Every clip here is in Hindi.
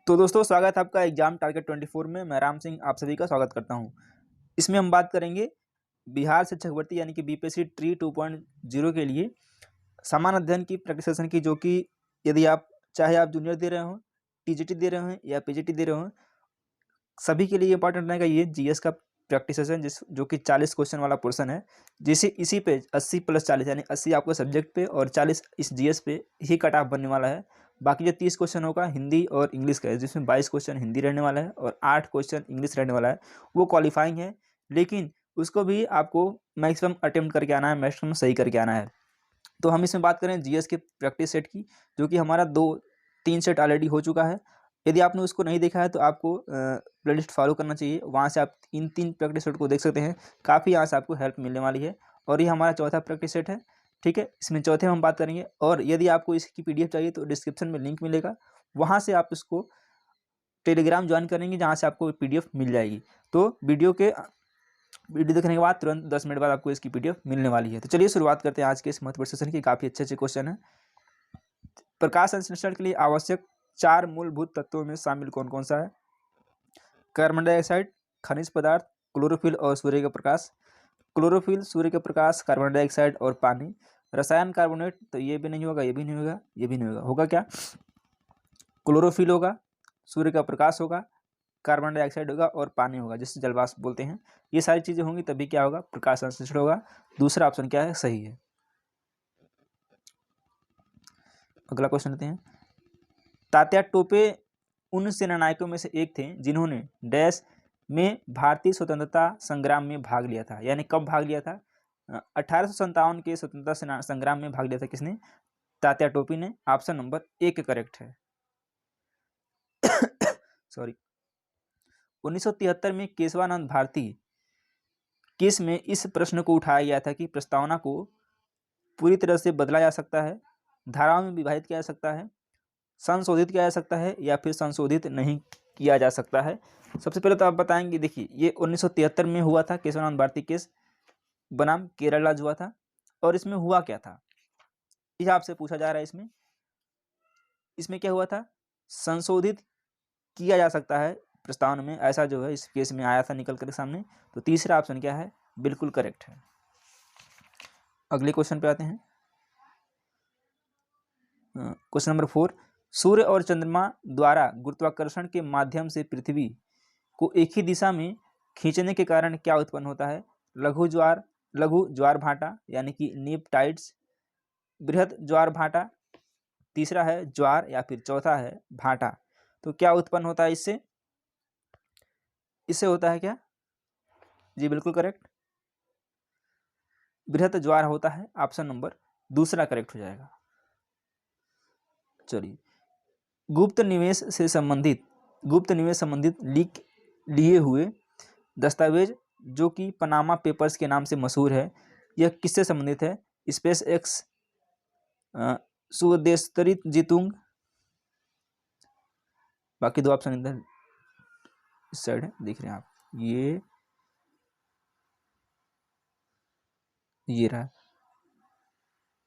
तो दोस्तों स्वागत है आपका एग्जाम टारगेट 24 में। मैं राम सिंह आप सभी का स्वागत करता हूं। इसमें हम बात करेंगे बिहार शिक्षक भर्ती यानी कि बीपीएससी ट्री 2.0 के लिए समान अध्ययन की प्रैक्टिस सेशन की, जो कि यदि आप चाहे आप जूनियर दे रहे हो, टीजीटी दे रहे हो या पीजीटी दे रहे हो, सभी के लिए इंपॉर्टेंट रहेगा ये जीएस का प्रैक्टिस सेशन, जो कि 40 क्वेश्चन वाला पोर्शन है। जिसे इसी पे 80 + 40 यानी 80 आपको सब्जेक्ट पे और 40 इस जीएस पे ही कट ऑफ बनने वाला है। बाकी जो 30 क्वेश्चन होगा हिंदी और इंग्लिश का है, जिसमें 22 क्वेश्चन हिंदी रहने वाला है और 8 क्वेश्चन इंग्लिश रहने वाला है। वो क्वालिफाइंग है, लेकिन उसको भी आपको मैक्सिमम अटेम्प्ट करके आना है, मैक्सिमम सही करके आना है। तो हम इसमें बात करें जीएस के प्रैक्टिस सेट की, जो कि हमारा 2-3 सेट ऑलरेडी हो चुका है। यदि आपने उसको नहीं देखा है तो आपको प्लेलिस्ट फॉलो करना चाहिए, वहाँ से आप इन 3 प्रैक्टिस सेट को देख सकते हैं। काफ़ी यहाँ से आपको हेल्प मिलने वाली है और ये हमारा चौथा प्रैक्टिस सेट है। ठीक है, इसमें चौथे में हम बात करेंगे। और यदि आपको इसकी पीडीएफ चाहिए तो डिस्क्रिप्शन में लिंक मिलेगा, वहाँ से आप इसको टेलीग्राम ज्वाइन करेंगे, जहाँ से आपको पीडीएफ मिल जाएगी। तो वीडियो देखने के बाद तुरंत 10 मिनट बाद आपको इसकी पीडीएफ मिलने वाली है। तो चलिए शुरुआत करते हैं आज के इस महत्वपूर्ण सेशन की। काफ़ी अच्छे क्वेश्चन हैं। प्रकाश संश्लेषण के लिए आवश्यक 4 मूलभूत तत्वों में शामिल कौन कौन सा है? कार्बन डाइऑक्साइड, खनिज पदार्थ, क्लोरोफिल और सूर्य का प्रकाश। क्लोरोफिल, सूर्य का प्रकाश, कार्बन डाइऑक्साइड और पानी। रसायन कार्बोनेट, तो ये भी नहीं होगा, ये भी नहीं होगा, ये भी नहीं होगा। होगा क्या? क्लोरोफिल होगा, सूर्य का प्रकाश होगा, कार्बन डाइऑक्साइड होगा और पानी होगा, जिसे जलवाष्प बोलते हैं। ये सारी चीज़ें होंगी तभी क्या होगा? प्रकाश संश्लेषण होगा। दूसरा ऑप्शन क्या है? सही है। अगला क्वेश्चन लेते हैं। तात्या टोपे उन सेनानायकों में से एक थे जिन्होंने डैश में भारतीय स्वतंत्रता संग्राम में भाग लिया था, यानी कब भाग लिया था? 1857 के स्वतंत्रता संग्राम में भाग लिया था। किसने? तात्या टोपे ने। ऑप्शन नंबर 1 करेक्ट है। सॉरी। 1973 में केशवानंद भारती केस में इस प्रश्न को उठाया गया था कि प्रस्तावना को पूरी तरह से बदला जा सकता है, धाराओं में विभाजित किया जा सकता है, संशोधित किया जा सकता है या फिर संशोधित नहीं किया जा सकता है। सबसे पहले तो आप बताएंगे, देखिए ये 1973 में हुआ था केशवानंद भारती केस बनाम केरल राज्य हुआ था। और इसमें हुआ क्या था, ये आपसे पूछा जा रहा है। इसमें क्या हुआ था? संशोधित किया जा सकता है प्रस्तावना में, ऐसा जो है इस केस में आया था निकल कर सामने। तो तीसरा ऑप्शन क्या है? बिल्कुल करेक्ट है। अगले क्वेश्चन पे आते हैं। Question number 4। सूर्य और चंद्रमा द्वारा गुरुत्वाकर्षण के माध्यम से पृथ्वी को एक ही दिशा में खींचने के कारण क्या उत्पन्न होता है? लघु ज्वार भाटा यानी कि नीप टाइड्स, बृहद ज्वार भाटा, तीसरा है ज्वार या फिर चौथा है भाटा। तो क्या उत्पन्न होता है इससे? होता है क्या? जी बिल्कुल करेक्ट, बृहद ज्वार होता है। ऑप्शन नंबर दूसरा करेक्ट हो जाएगा। चलिए, गुप्त निवेश संबंधित लिए हुए दस्तावेज जो कि पनामा पेपर्स के नाम से मशहूर है, यह किससे संबंधित है? स्पेस एक्स, सुदेशतरी जीतुंग, बाकी 2 ऑप्शन इधर इस साइड है, देख रहे हैं आप। ये रहा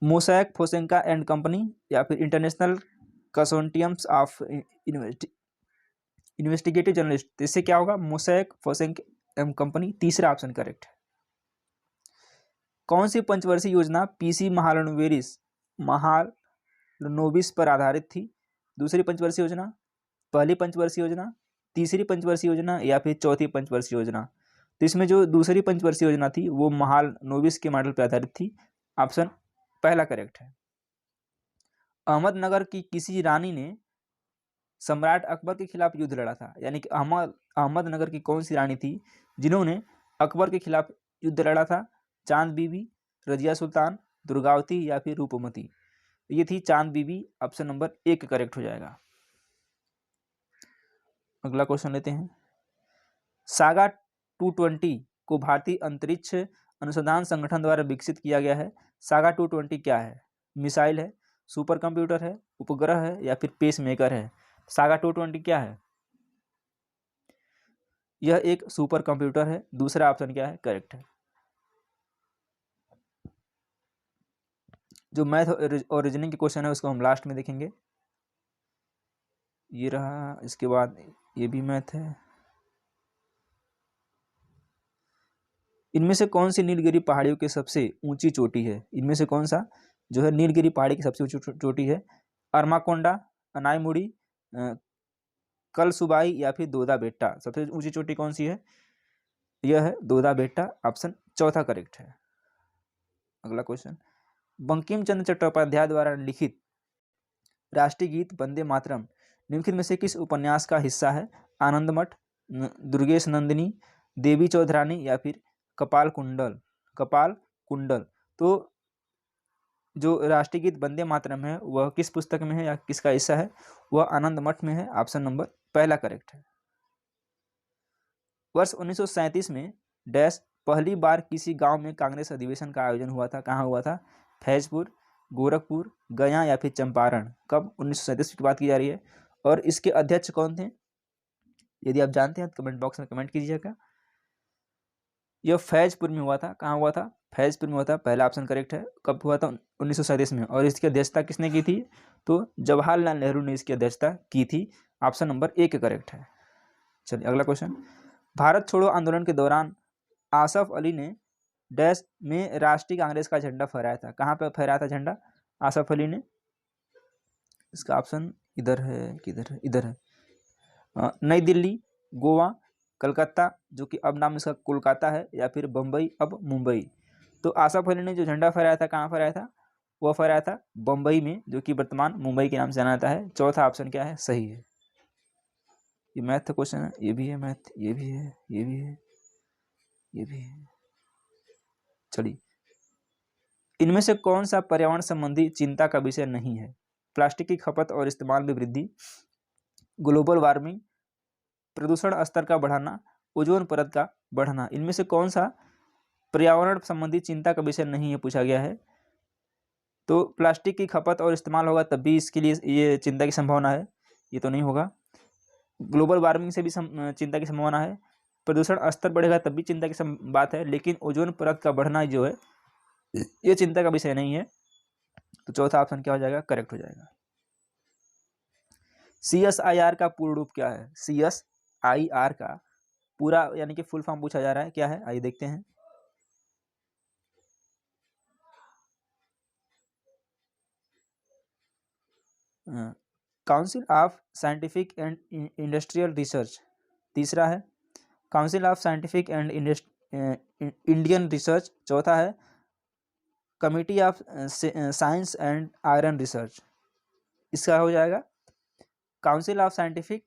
मोसैक फोसेंका एंड कंपनी या फिर international consortiums of investigative journalist. तो इससे क्या होगा? Mossack Fonseca and company. तीसरा ऑप्शन करेक्ट है। कौन सी पंचवर्षीय योजना पीसी महालनोबिस पर आधारित थी? दूसरी पंचवर्षीय योजना, पहली पंचवर्षीय योजना, तीसरी पंचवर्षीय योजना या फिर चौथी पंचवर्षीय योजना? तो इसमें जो दूसरी पंचवर्षीय योजना थी वो महालनोबिस के मॉडल पर आधारित थी। ऑप्शन पहला करेक्ट है। अहमदनगर की किसी रानी ने सम्राट अकबर के खिलाफ युद्ध लड़ा था, यानी कि अहमदनगर की कौन सी रानी थी जिन्होंने अकबर के खिलाफ युद्ध लड़ा था? चांद बीबी, रजिया सुल्तान, दुर्गावती या फिर रूपमती? ये थी चांद बीबी। ऑप्शन नंबर 1 करेक्ट हो जाएगा। अगला क्वेश्चन लेते हैं। सागा 220 को भारतीय अंतरिक्ष अनुसंधान संगठन द्वारा विकसित किया गया है। सागा 220 क्या है? मिसाइल है, सुपर कंप्यूटर है, उपग्रह है या फिर पेस मेकर है? सागा 220 क्या है? यह एक सुपर कंप्यूटर है। दूसरा ऑप्शन क्या है? करेक्ट है। जो मैथ और रीजनिंग के क्वेश्चन है उसको हम लास्ट में देखेंगे। ये रहा, इसके बाद ये भी मैथ है। इनमें से कौन सी नीलगिरी पहाड़ियों की सबसे ऊंची चोटी है? इनमें से कौन सा जो है नीलगिरी पहाड़ी की सबसे ऊंची चोटी है? अरमाकोंडा, अनाईमुड़ी, कलसुबाई या फिर दोदा बेट्टा? सबसे ऊंची चोटी कौन सी है? यह है दोदा बेट्टा, ऑप्शन चौथा करेक्ट है। अगला क्वेश्चन, बंकिम चंद्र चट्टोपाध्याय द्वारा लिखित राष्ट्रीय गीत वंदे मातरम निम्नलिखित में से किस उपन्यास का हिस्सा है? आनंद मठ, दुर्गेश नंदिनी, देवी चौधरानी या फिर कपाल कुंडल? कपाल कुंडल। तो जो राष्ट्रीय गीत वंदे मातरम है वह किस पुस्तक में है या किसका हिस्सा है? वह आनंद मठ में है, ऑप्शन नंबर पहला करेक्ट है। वर्ष 1937 में डैश पहली बार किसी गांव में कांग्रेस अधिवेशन का आयोजन हुआ था? कहाँ हुआ था? फैजपुर, गोरखपुर, गया या फिर चंपारण? कब? 1937 की बात की जा रही है। और इसके अध्यक्ष कौन थे? यदि आप जानते हैं तो कमेंट बॉक्स में कमेंट कीजिएगा। यह फैजपुर में हुआ था। कहाँ हुआ था? फैजपुर में हुआ था, पहला ऑप्शन करेक्ट है। कब हुआ था? 1937 में। और इसकी अध्यक्षता किसने की थी? तो जवाहरलाल नेहरू ने इसकी अध्यक्षता की थी, ऑप्शन नंबर ए करेक्ट है। चलिए अगला क्वेश्चन, भारत छोड़ो आंदोलन के दौरान आसफ अली ने डैश में राष्ट्रीय कांग्रेस का झंडा फहराया था? कहाँ पर फहराया था झंडा आसफ अली ने? इसका ऑप्शन इधर है, किधर है? इधर है। नई दिल्ली, गोवा, कलकत्ता जो कि अब नाम इसका कोलकाता है, या फिर बम्बई अब मुंबई? तो आसफ अली ने जो झंडा फहराया था कहाँ फहराया था? वह फहराया था बम्बई में, जो कि वर्तमान मुंबई के नाम से जाना जाता है। चौथा ऑप्शन क्या है? सही है। ये मैथ क्वेश्चन है, ये भी है मैथ, ये भी है, ये भी है, ये भी है। चलिए, इनमें से कौन सा पर्यावरण संबंधी चिंता का विषय नहीं है? प्लास्टिक की खपत और इस्तेमाल में वृद्धि, ग्लोबल वार्मिंग, प्रदूषण स्तर का बढ़ाना, ओजोन परत का बढ़ना? इनमें से कौन सा पर्यावरण संबंधी चिंता का विषय नहीं है पूछा गया है? तो प्लास्टिक की खपत और इस्तेमाल होगा तब भी इसके लिए ये चिंता की संभावना है, ये तो नहीं होगा। ग्लोबल वार्मिंग से भी चिंता की संभावना है। प्रदूषण स्तर बढ़ेगा तब भी चिंता की बात है, लेकिन ओजोन परत का बढ़ना जो है ये चिंता का विषय नहीं है। तो चौथा ऑप्शन क्या हो जाएगा? करेक्ट हो जाएगा। CSIR का पूर्ण रूप क्या है? CSIR का पूरा यानी कि फुल फॉर्म पूछा जा रहा है, क्या है? आइए देखते हैं। Council of scientific and industrial research, तीसरा है council of scientific and Indian research, चौथा है committee of science and iron research. इसका हो जाएगा council of scientific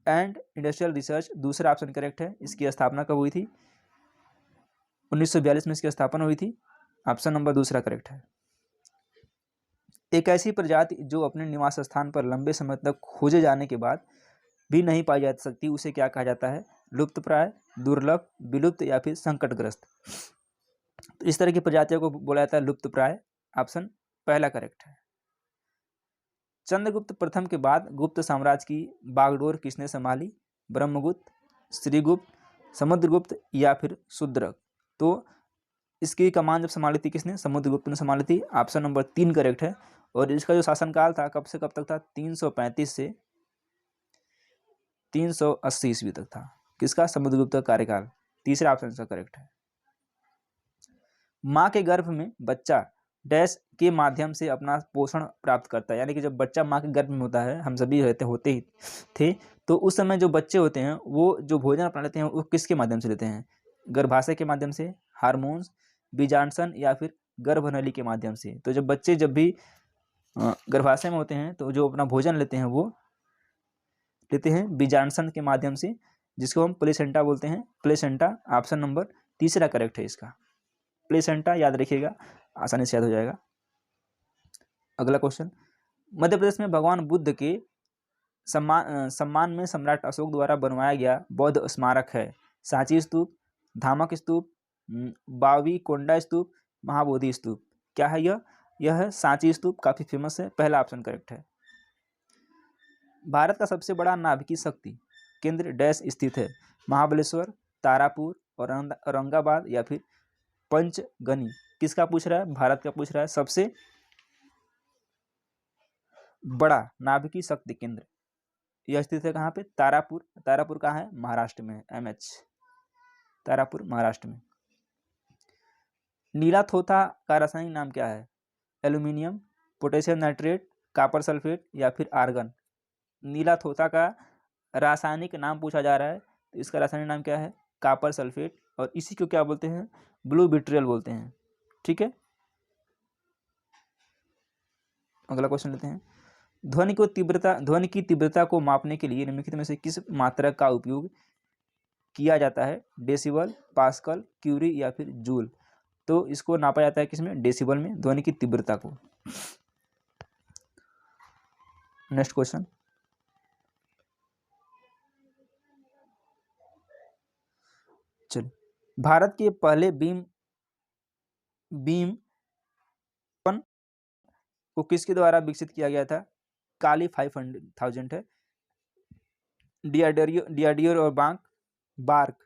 and industrial research, दूसरा ऑप्शन करेक्ट है। इसकी स्थापना कब हुई थी? 1942 में इसकी स्थापना हुई थी, ऑप्शन नंबर दूसरा करेक्ट है। एक ऐसी प्रजाति जो अपने निवास स्थान पर लंबे समय तक खोजे जाने के बाद भी नहीं पाई जा सकती, उसे क्या कहा जाता है? लुप्तप्राय, दुर्लभ, विलुप्त या फिर संकटग्रस्त? तो इस तरह की प्रजातियों को बोला जाता है लुप्तप्राय, ऑप्शन पहला करेक्ट है। चंद्रगुप्त प्रथम के बाद गुप्त साम्राज्य की बागडोर किसने संभाली? ब्रह्मगुप्त, श्रीगुप्त, समुद्रगुप्त या फिर शूद्रक? तो इसकी कमान जब संभाली थी किसने? समुद्रगुप्त ने संभाली थी, ऑप्शन नंबर 3 करेक्ट है। और इसका जो शासनकाल था कब से कब तक था? 335 से 380 ईस्वी तक था। किसका? समुद्रगुप्त का कार्यकाल, तीसरा ऑप्शन इसका करेक्ट है। माँ के गर्भ में बच्चा डैश के माध्यम से अपना पोषण प्राप्त करता है, यानी कि जब बच्चा माँ के गर्भ में होता है, हम सभी होते ही थे, तो उस समय जो बच्चे होते हैं वो जो भोजन अपना लेते हैं वो किसके माध्यम से लेते हैं? गर्भाशय के माध्यम से, हार्मोन्स, बीजांडसन या फिर गर्भनली के माध्यम से? तो जब बच्चे जब भी गर्भाशय में होते हैं तो जो अपना भोजन लेते हैं वो लेते हैं बीजांडसन के माध्यम से, जिसको हम प्लेसेंटा बोलते हैं। प्लेसेंटा ऑप्शन नंबर तीसरा करेक्ट है इसका। प्लेसेंटा याद रखिएगा, आसानी से याद हो जाएगा। अगला क्वेश्चन, मध्य प्रदेश में भगवान बुद्ध के सम्मान में सम्राट अशोक द्वारा बनवाया गया बौद्ध स्मारक है? सांची स्तूप, धामक स्तूप, बावी कोंडा स्तूप, महाबोधि स्तूप? क्या है यह है सांची स्तूप, काफी फेमस है, पहला ऑप्शन करेक्ट है। भारत का सबसे बड़ा नाभिकीय शक्ति केंद्र डैश स्थित है? महाबलेश्वर, तारापुर, औरंगाबाद या फिर पंचगनी? किसका पूछ रहा है? भारत का पूछ रहा है। सबसे बड़ा नाभिकीय शक्ति केंद्र यह स्थित है कहाँ पे? तारापुर। तारापुर कहाँ है? महाराष्ट्र में है, MH तारापुर महाराष्ट्र में। नीला थोथा का रासायनिक नाम क्या है? Aluminium, potassium nitrate, copper sulphate या फिर आर्गन। नीला थोथा का रासायनिक नाम पूछा जा रहा है, तो इसका रासायनिक नाम क्या है? कॉपर सल्फेट, और इसी को क्या बोलते हैं? ब्लू विट्रियल बोलते हैं। ठीक है, अगला क्वेश्चन लेते हैं। ध्वनि की तीव्रता को मापने के लिए निम्नलिखित में से किस मात्रक का उपयोग किया जाता है? डेसिबल, पास्कल, क्यूरी या फिर जूल। तो इसको नापा जाता है किसमें? डेसिबल में, ध्वनि की तीव्रता को। नेक्स्ट क्वेश्चन, चलिए। भारत के पहले बीम को किसके द्वारा विकसित किया गया था? काली 5000 है। डीआरडीओ और बार्क,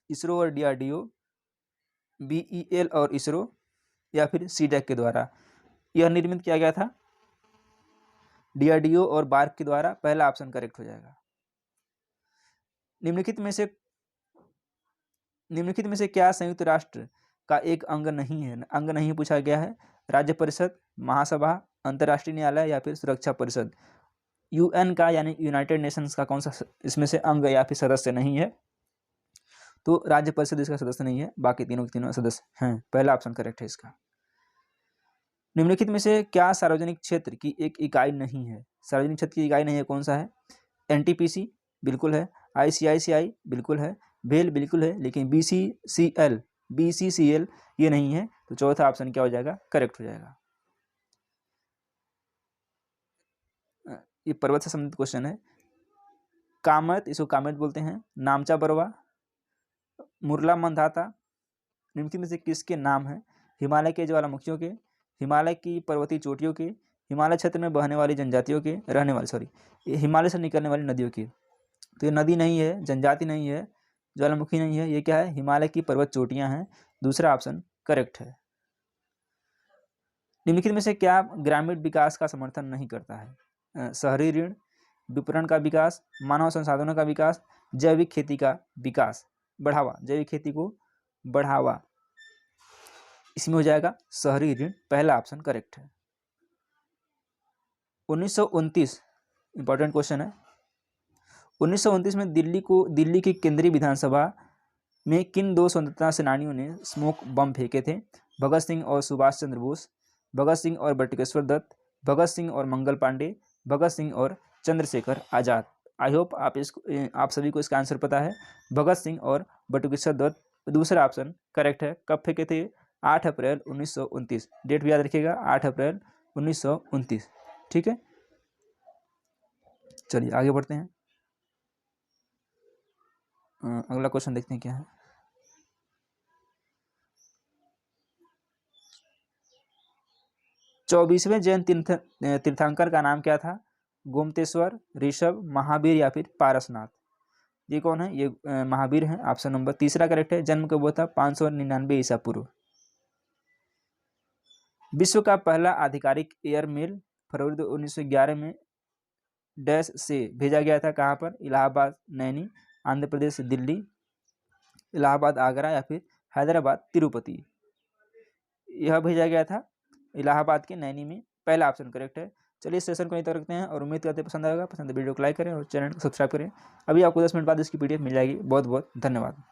इसरो और डीआरडीओ, बीईएल और इसरो, या फिर सीडैक के द्वारा यह निर्मित किया गया था? डीआरडीओ और बार्क के द्वारा। पहला ऑप्शन करेक्ट हो जाएगा। निम्नलिखित में से क्या संयुक्त राष्ट्र का एक अंग नहीं है? अंग नहीं पूछा गया है। राज्य परिषद, महासभा, अंतर्राष्ट्रीय न्यायालय या फिर सुरक्षा परिषद। यूएन का यानी यूनाइटेड नेशंस का कौन सा इसमें से अंग या फिर सदस्य नहीं है? तो राज्य परिषद इसका सदस्य नहीं है, बाकी तीनों के तीनों सदस्य हैं। पहला ऑप्शन करेक्ट है इसका। निम्नलिखित में से क्या सार्वजनिक क्षेत्र की एक इकाई नहीं है? सार्वजनिक क्षेत्र की इकाई नहीं है, कौन सा है? एनटीपीसी बिल्कुल है, आईसीआईसीआई बिल्कुल है, भेल बिल्कुल है, लेकिन बीसीसीएल ये नहीं है। तो चौथा ऑप्शन क्या हो जाएगा? करेक्ट हो जाएगा। ये पर्वत से संबंधित क्वेश्चन है। कामत, इसको कामत बोलते हैं। नामचा बरवा, मुरला मंदाता, निम्नलिखित में से किसके नाम है? हिमालय के ज्वालामुखियों के, हिमालय की पर्वतीय चोटियों के, हिमालय क्षेत्र में बहने वाली जनजातियों के रहने वाले हिमालय से निकलने वाली नदियों की। तो ये नदी नहीं है, जनजाति नहीं है, ज्वालामुखी नहीं है, ये क्या है? हिमालय की पर्वत चोटियां हैं। दूसरा ऑप्शन करेक्ट है। निम्नलिखित में से क्या ग्रामीण विकास का समर्थन नहीं करता है? शहरी ऋण, विपणन का विकास, मानव संसाधनों का विकास, जैविक खेती का विकास, बढ़ावा, जैविक खेती को बढ़ावा। इसमें हो जाएगा शहरी ऋण। पहला ऑप्शन करेक्ट है। 1929 इंपॉर्टेंट क्वेश्चन है। 1929 में दिल्ली की केंद्रीय विधानसभा में किन दो स्वतंत्रता सेनानियों ने स्मोक बम फेंके थे? भगत सिंह और सुभाष चंद्र बोस, भगत सिंह और बटुकेश्वर दत्त, भगत सिंह और मंगल पांडे, भगत सिंह और चंद्रशेखर आजाद। आई होप आप सभी को इसका आंसर पता है, भगत सिंह और बटुकेश्वर दत्त। दूसरा ऑप्शन करेक्ट है। कब फेंके थे? 8 अप्रैल 1929। डेट भी याद रखिएगा, 8 अप्रैल 1929। ठीक है, चलिए आगे बढ़ते हैं। अगला क्वेश्चन देखते हैं क्या है। चौबीसवें जैन तीर्थंकर का नाम क्या था? गोमतेश्वर, ऋषभ, महावीर या फिर पारसनाथ। ये कौन है? ये महावीर है। ऑप्शन नंबर तीसरा करेक्ट है। जन्म कब हुआ था? 599 ईसा पूर्व। विश्व का पहला आधिकारिक एयरमेल फरवरी 1911 में डैश से भेजा गया था। कहाँ पर? इलाहाबाद नैनी, आंध्र प्रदेश से दिल्ली, इलाहाबाद आगरा या फिर हैदराबाद तिरुपति। यह भेजा गया था इलाहाबाद के नैनी में। पहला ऑप्शन करेक्ट है। चलिए इस सेशन को यहीं तक रखते हैं और उम्मीद करते हैं पसंद आएगा। पसंद वीडियो को लाइक करें और चैनल को सब्सक्राइब करें। अभी आपको 10 मिनट बाद इसकी PDF मिल जाएगी। बहुत बहुत धन्यवाद।